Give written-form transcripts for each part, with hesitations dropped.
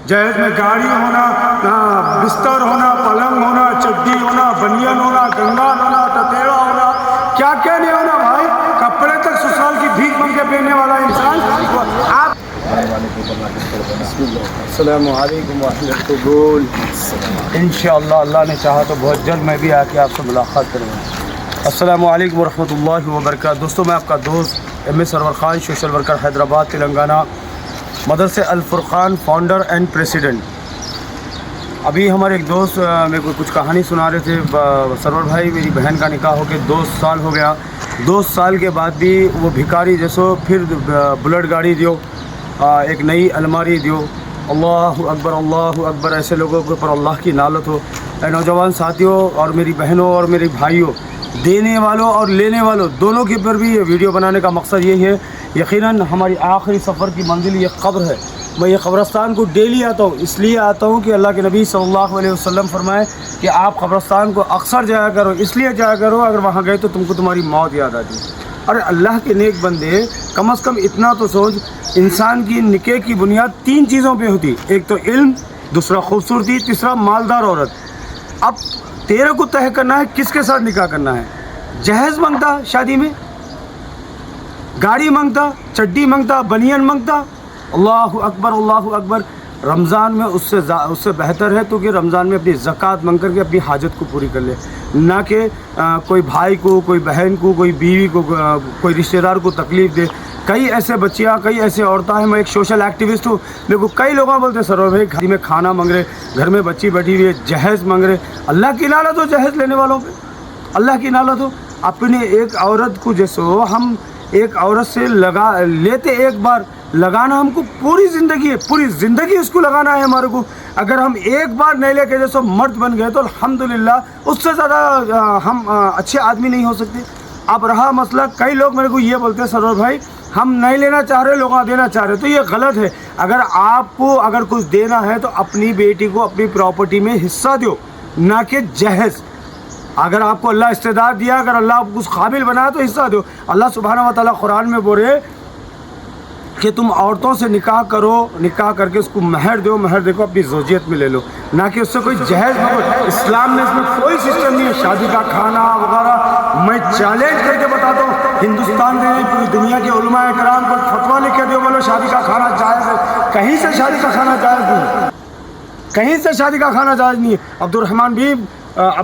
جہیز میں گاڑی ہونا، بستر ہونا، پلنگ ہونا، چڈی ہونا، بنیان ہونا، گنگال ہونا، ٹٹیڑا ہونا، کیا کیا نہیں ہونا بھائی. کپڑے تک سسرال کی بھیک مانگ کے پہننے والا انسان. آپ السلام علیکم ورحمۃ اللہ. انشاءاللہ اللہ نے چاہا تو بہت جلد میں بھی آ کے آپ سے ملاقات کروں گا. السلام علیکم ورحمۃ اللہ وبرکاتہ. دوستوں میں آپ کا دوست ایم اے سرور خان، سوشل ورکر، حیدرآباد تلنگانہ، مدرسہ الفرقان فاؤنڈر اینڈ پریسیڈنٹ. ابھی ہمارے ایک دوست میرے کو کچھ کہانی سنا رہے تھے. سرور بھائی میری بہن کا نکاح ہو کے 2 سال ہو گیا. 2 سال کے بعد بھی وہ بھکاری جیسو پھر بلٹ گاڑی دیو، ایک نئی الماری دیو. اللہ اکبر اللہ اکبر. ایسے لوگوں کے اوپر اللہ کی لعنت ہو. اے نوجوان ساتھیوں اور میری بہنوں اور میری بھائیوں، دینے والوں اور لینے والوں دونوں کے اوپر بھی یہ ویڈیو بنانے کا مقصد یہی ہے. یقیناً ہماری آخری سفر کی منزل یہ قبر ہے. میں یہ قبرستان کو ڈیلی آتا ہوں، اس لیے آتا ہوں کہ اللہ کے نبی صلی اللہ علیہ وسلم فرمائے کہ آپ قبرستان کو اکثر جایا کرو. اس لیے جایا کرو اگر وہاں گئے تو تم کو تمہاری موت یاد آتی. اور اللہ کے نیک بندے کم از کم اتنا تو سوچ، انسان کی نکاح کی بنیاد 3 چیزوں پہ ہوتی. ایک تو علم، دوسرا خوبصورتی، تیسرا مالدار عورت. اب تیرے کو طے کرنا ہے کس کے ساتھ نکاح کرنا ہے. جہیز مانگتا شادی میں، گاڑی مانگتا، چڈی مانگتا، بنیان مانگتا. اللہ اکبر اللہ اکبر. رمضان میں اس سے بہتر ہے تو کہ رمضان میں اپنی زکوٰۃ مانگ کر کے اپنی حاجت کو پوری کر لے، نہ کہ کوئی بھائی کو، کوئی بہن کو، کوئی بیوی کو، کوئی رشتہ دار کو تکلیف دے. کئی ایسے بچیاں، کئی ایسے عورتیں ہیں. میں ایک سوشل ایکٹیوسٹ ہوں. دیکھو کئی لوگ بولتے ہیں سرور بھائی گھر میں کھانا مانگ رہے، گھر میں بچی بیٹھی ہوئی ہے، جہیز مانگ رہے. اللہ کی لعنت ہو جہیز لینے والوں پہ، اللہ کی لعنت ہو. اپنے ایک عورت کو جیسو ہم ایک عورت سے لیتے ایک بار، لگانا ہم کو پوری زندگی ہے، پوری زندگی اس کو لگانا ہے ہمارے کو. اگر ہم ایک بار نہیں لے کے جیسے مرد بن گئے تو الحمدللہ اس سے زیادہ ہم اچھے آدمی نہیں ہو سکتے. اب رہا مسئلہ، کئی لوگ میرے کو یہ بولتے ہیں سرور بھائی ہم نہیں لینا چاہ رہے، لوگ دینا چاہ رہے. تو یہ غلط ہے. اگر آپ کو اگر کچھ دینا ہے تو اپنی بیٹی کو اپنی پراپرٹی میں حصہ دو، نہ کہ جہیز. اگر آپ کو اللہ استعداد دیا، اگر اللہ آپ کو کچھ قابل بنایا تو حصہ دو. اللہ سبحانہ و تعالیٰ قرآن میں بولے کہ تم عورتوں سے نکاح کرو، نکاح کر کے اس کو مہر دو، مہر دے کو اپنی زوجیت میں لے لو، نہ کہ اس سے کوئی جہیز نہ ہو. اسلام میں اس میں کوئی سسٹم نہیں ہے شادی کا کھانا وغیرہ. میں چیلنج کر کے بتاتا ہوں، ہندوستان میں نہیں پوری دنیا کے علماء کرام کو فتویٰ لکھ کے دو، بولو شادی کا کھانا جائز ہے. کہیں سے شادی کا کھانا جائز نہیں، کہیں سے شادی کا کھانا جائز نہیں ہے. عبد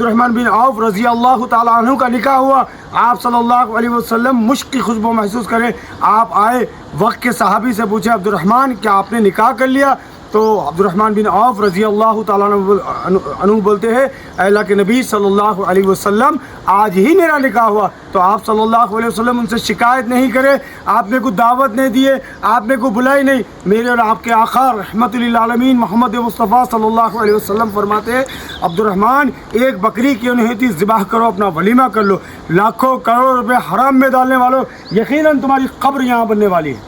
الرحمن بن عوف رضی اللہ تعالیٰ عنہ کا نکاح ہوا. آپ صلی اللہ علیہ وسلم مشک کی خوشبو محسوس کریں. آپ آئے، وقت کے صحابی سے پوچھے عبد الرحمن کیا آپ نے نکاح کر لیا؟ تو عبد الرحمن بن عوف رضی اللہ تعالیٰ عنہ بولتے ہیں اے اللہ کے نبی صلی اللہ علیہ وسلم آج ہی میرا نکاح ہوا. تو آپ صلی اللہ علیہ وسلم ان سے شکایت نہیں کرے، آپ نے کو دعوت نہیں دیے، آپ نے کو بلائی نہیں. میرے اور آپ کے آقا رحمت للعالمین محمد مصطفیٰ صلی اللہ علیہ وسلم فرماتے ہیں عبد الرحمن ایک بکری کیوں نہیں ہوتی، ذبح کرو، اپنا ولیمہ کر لو. لاکھوں کروڑ روپے حرام میں ڈالنے والوں، یقیناً تمہاری قبر یہاں بننے والی ہے،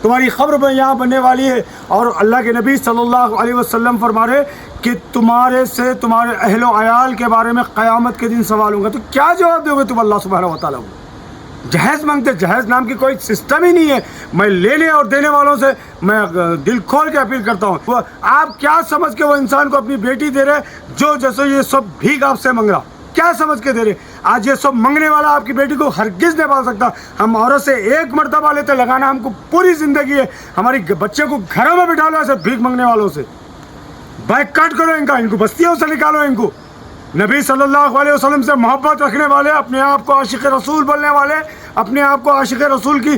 تمہاری قبر میں یہاں بننے والی ہے. اور اللہ کے نبی صلی اللہ علیہ وسلم فرما رہے کہ تمہارے سے تمہارے اہل و عیال کے بارے میں قیامت کے دن سوال ہوگا. تو کیا جواب دو گے تم اللہ سبحانہ و تعالیٰ کو؟ جہیز مانگتے، جہیز نام کی کوئی سسٹم ہی نہیں ہے. میں لینے اور دینے والوں سے میں دل کھول کے اپیل کرتا ہوں. آپ کیا سمجھ کے وہ انسان کو اپنی بیٹی دے رہے جو جیسے یہ سب بھیک آپ سے مانگ رہا، کیا سمجھ کے دے رہے؟ آج یہ سب منگنے والا آپ کی بیٹی کو ہرگز نہیں پال سکتا. ہم عورت سے ایک مرتبہ لیتے، لگانا ہم کو پوری زندگی ہے. ہماری بچے کو گھروں میں بٹھا لو ایسے بھیک منگنے والوں سے. بائک کٹ کرو ان کو بستیوں سے نکالو. ان کو نبی صلی اللہ علیہ وسلم سے محبت رکھنے والے، اپنے آپ کو عاشق رسول بولنے والے، اپنے آپ کو عاشق رسول کی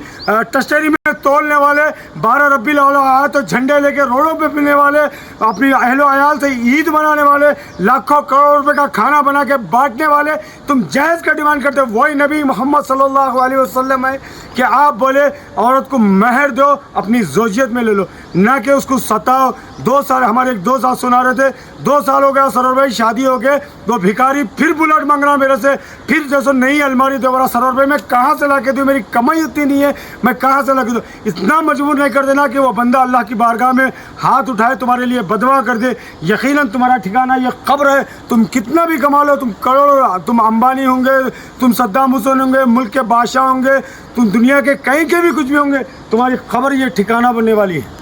ٹسٹری میں تولنے والے، 12 ربیع الاول آئے تو جھنڈے لے کے روڈوں پہ پھرنے والے، اپنی اہل و عیال سے عید منانے والے، لاکھوں کروڑ روپے کا کھانا بنا کے بانٹنے والے، تم جہیز کا ڈیمانڈ کرتے. وہی نبی محمد صلی اللہ علیہ وسلم ہے کہ آپ بولے عورت کو مہر دو، اپنی زوجیت میں لے لو، نہ کہ اس کو ستاؤ. 2 سال ہمارے ایک دوست سنا رہے تھے، 2 سال ہو گیا سرور بھائی شادی ہو گئے، وہ بھکاری پھر بلٹ مانگ رہا میرے سے، پھر جیسے نئی الماری دو. بڑا سرور بھائی میں کہاں سے لا کے دوں، میری کمائی اتنی نہیں ہے، میں کہاں سے لا کے دوں. اتنا مجبور نہیں کر دینا کہ وہ بندہ اللہ کی بارگاہ میں ہاتھ اٹھائے تمہارے لیے بدعا کر دے. یقیناً تمہارا ٹھکانہ یہ قبر ہے. تم کتنا بھی کما لو، تم کروڑوں، تم امبانی ہوں گے، تم صدام حسین ہوں گے، ملک کے بادشاہ ہوں گے، تم دنیا کے کہیں کے بھی کچھ بھی ہوں گے، تمہاری قبر یہ ٹھکانہ بننے والی ہے.